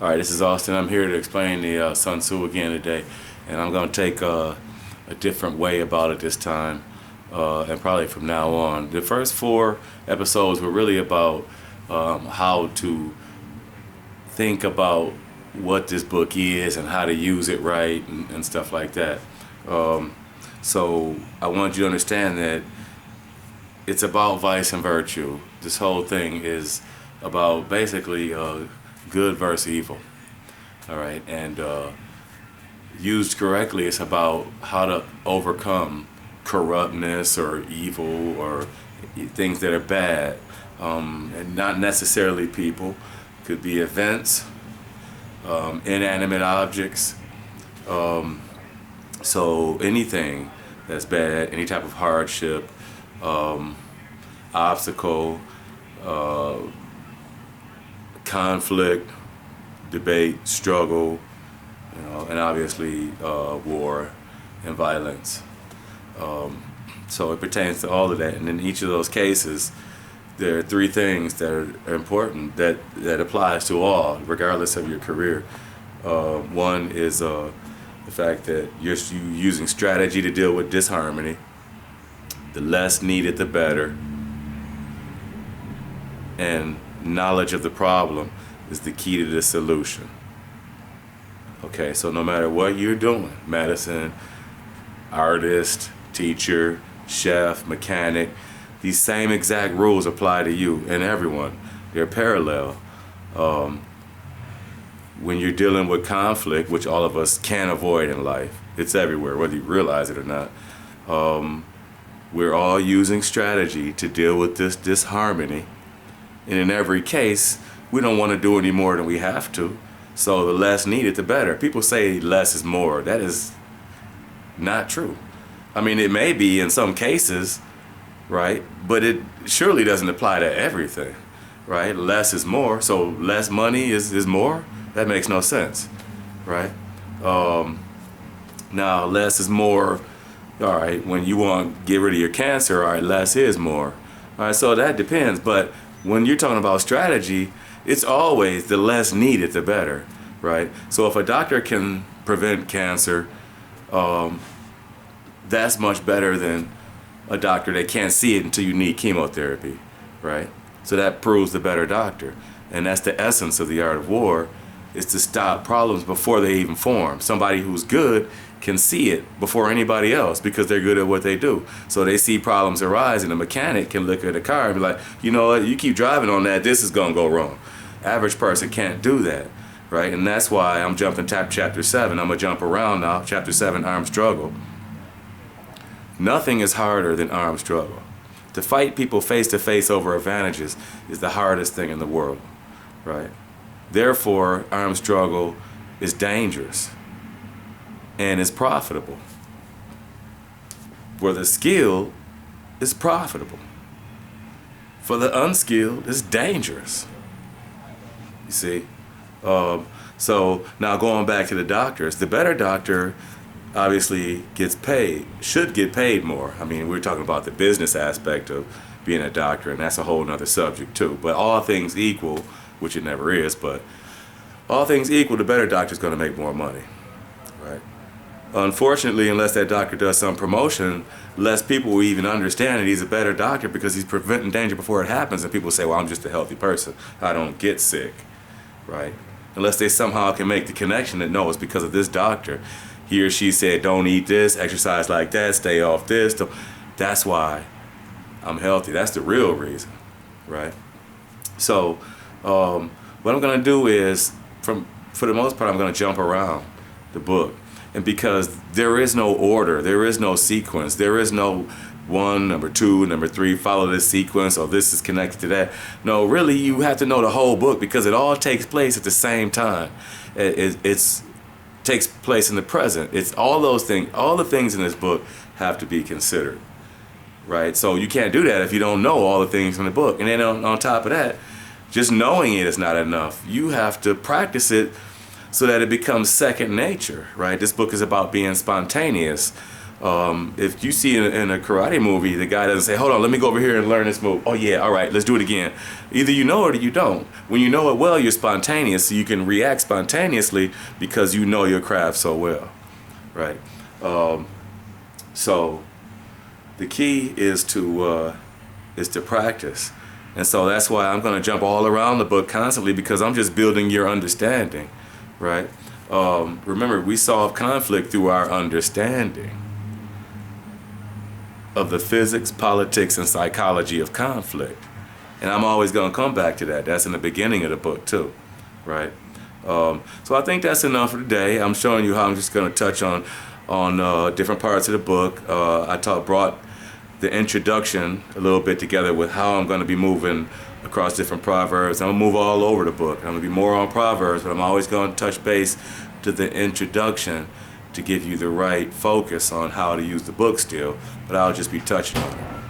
All right, this is Austin. I'm here to explain the Sun Tzu again today, and I'm going to take a different way about it this time, and probably from now on. The first 4 episodes were really about how to think about what this book is and how to use it right and stuff like that. So I want you to understand that it's about vice and virtue. This whole thing is about basically good versus evil. All right, and used correctly, it's about how to overcome corruptness or evil or things that are bad, and not necessarily people. Could be events, inanimate objects. So anything that's bad, any type of hardship, obstacle, conflict, debate, struggle, and obviously war and violence. So it pertains to all of that, and in each of those cases, there are 3 things that are important that applies to all, regardless of your career. One is the fact that you're using strategy to deal with disharmony. The less needed, the better. And knowledge of the problem is the key to the solution. Okay, so no matter what you're doing, medicine, artist, teacher, chef, mechanic, these same exact rules apply to you and everyone. They're parallel. When you're dealing with conflict, which all of us can't avoid in life, it's everywhere, whether you realize it or not. We're all using strategy to deal with this disharmony. And in every case, we don't want to do any more than we have to. So the less needed, the better. People say less is more. That is not true. I mean, it may be in some cases, right? But it surely doesn't apply to everything, right? Less is more. So less money is more? That makes no sense, right? Now, less is more. All right, when you want to get rid of your cancer, all right, less is more. All right, so that depends. But when you're talking about strategy, it's always the less needed, the better, right? So if a doctor can prevent cancer, that's much better than a doctor that can't see it until you need chemotherapy, right? So that proves the better doctor. And that's the essence of the art of war, is to stop problems before they even form. Somebody who's good can see it before anybody else because they're good at what they do. So they see problems arise, and the mechanic can look at a car and be like, you know what, you keep driving on that, this is gonna go wrong. Average person can't do that, right? And that's why I'm jumping chapter 7. I'm gonna jump around now. Chapter 7, armed struggle. Nothing is harder than armed struggle. To fight people face to face over advantages is the hardest thing in the world, right? Therefore, armed struggle is dangerous and is profitable. For the skilled, it's profitable. For the unskilled, it's dangerous. You see? So now going back to the doctors, the better doctor obviously gets paid, should get paid more. I mean, we're talking about the business aspect of being a doctor, and that's a whole nother subject too. But all things equal, which it never is, but all things equal, the better doctor's gonna make more money, right? Unfortunately, unless that doctor does some promotion, less people will even understand that he's a better doctor because he's preventing danger before it happens. And people say, well, I'm just a healthy person, I don't get sick, right? Unless they somehow can make the connection that no, it's because of this doctor. He or she said, don't eat this, exercise like that, stay off this. That's why I'm healthy. That's the real reason, right? So what I'm gonna do is, for the most part, I'm gonna jump around the book. And because there is no order, there is no sequence, there is no 1, number 2, number 3, follow this sequence, or this is connected to that. No, really, you have to know the whole book because it all takes place at the same time. It's takes place in the present. It's all those things, all the things in this book have to be considered, right? So you can't do that if you don't know all the things in the book. And then on top of that, just knowing it is not enough. You have to practice it so that it becomes second nature, right? This book is about being spontaneous. If you see in a karate movie, the guy doesn't say, hold on, let me go over here and learn this move. Oh yeah, all right, let's do it again. Either you know it or you don't. When you know it well, you're spontaneous, so you can react spontaneously because you know your craft so well, right? So the key is to practice. And so that's why I'm going to jump all around the book constantly, because I'm just building your understanding, right? Remember, we solve conflict through our understanding of the physics, politics, and psychology of conflict. And I'm always going to come back to that. That's in the beginning of the book too, right? So I think that's enough for today. I'm showing you how I'm just going to touch on different parts of the book. I brought the introduction a little bit together with how I'm going to be moving across different proverbs. I'm going to move all over the book. I'm going to be more on proverbs, but I'm always going to touch base to the introduction to give you the right focus on how to use the book still, but I'll just be touching on it.